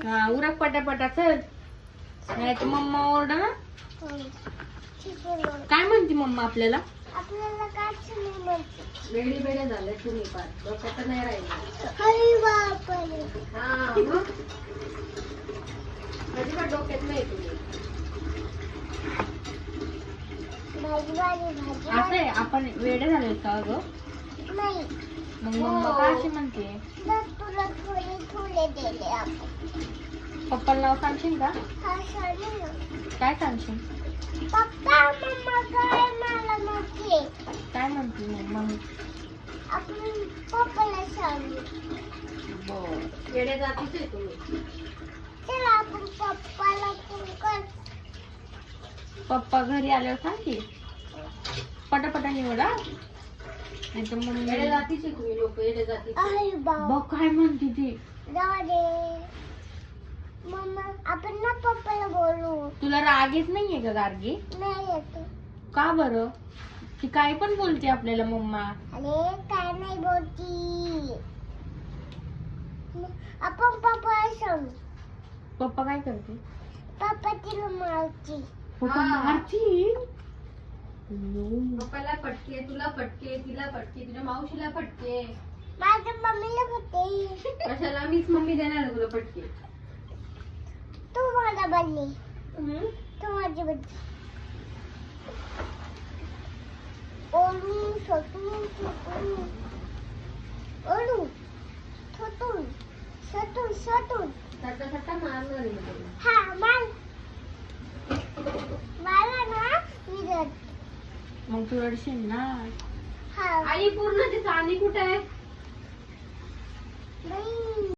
हा उरक पटापटा चल, नाही तर मम्मा ओरडा ना. काय म्हणते मम्मा आपल्याला? आपल्याला काय नाही म्हणते. वेगळी वेगळ्या झाल्या तुम्ही पार डोक्यात नाही राहिलं. अरे बापरे. हा मग अजिबात डोक्यात नाही तुम्ही. असं आहे आपण वेडे झालोय का ग? नाही. मग मम्मा काय अशी म्हणते? तुला थोडे थोडे दिले आपण. पप्पाला नाव सांगशील का? हा सांग ना. काय सांगशील? पप्पा मम्मा काय मला म्हणते. काय म्हणते मम्मा? आपण पप्पाला सांगू. बर वेड्या जातीच आहे तुम्ही. चला आपण पप्पाला फोन कर. पप्पा घरी आल्यावर सांग की पटापटा निवडा. नाही तर मग येडे जातीचे तुम्ही लोक येडे जातीचे. अरे बाबा. बघ काय म्हणते ती. जाऊ दे. मम्मा आपण ना पप्पाला बोलू. तुला राग येत नाहीये का गार्गी? नाही येते. का बरं? ती काय पण बोलते आपल्याला मम्मा. अरे काय नाही बोलती. आपण पप्पाला सांगू. पप्पा काय करते? पप्पा तिला मारती. पप्पा मारती? पप्पाला फटके, तुला फटके, तिला फटके, तुझ्या मावशीला फटके. माझ्या मम्मीला होते. कशाला? मीच मम्मी देणार आहे तुला फटके. तू मला बोलली. तू माझी बोलली. ओळू सटून सटून. ओळू सटून सटून सटून. सट्टा सट्टा मारणार आहे मी तुला. हा मार. मला ना मी रड. मग तू रडशील ना. हा आई पूर्ण ते चांदी कुठे आहे? बाई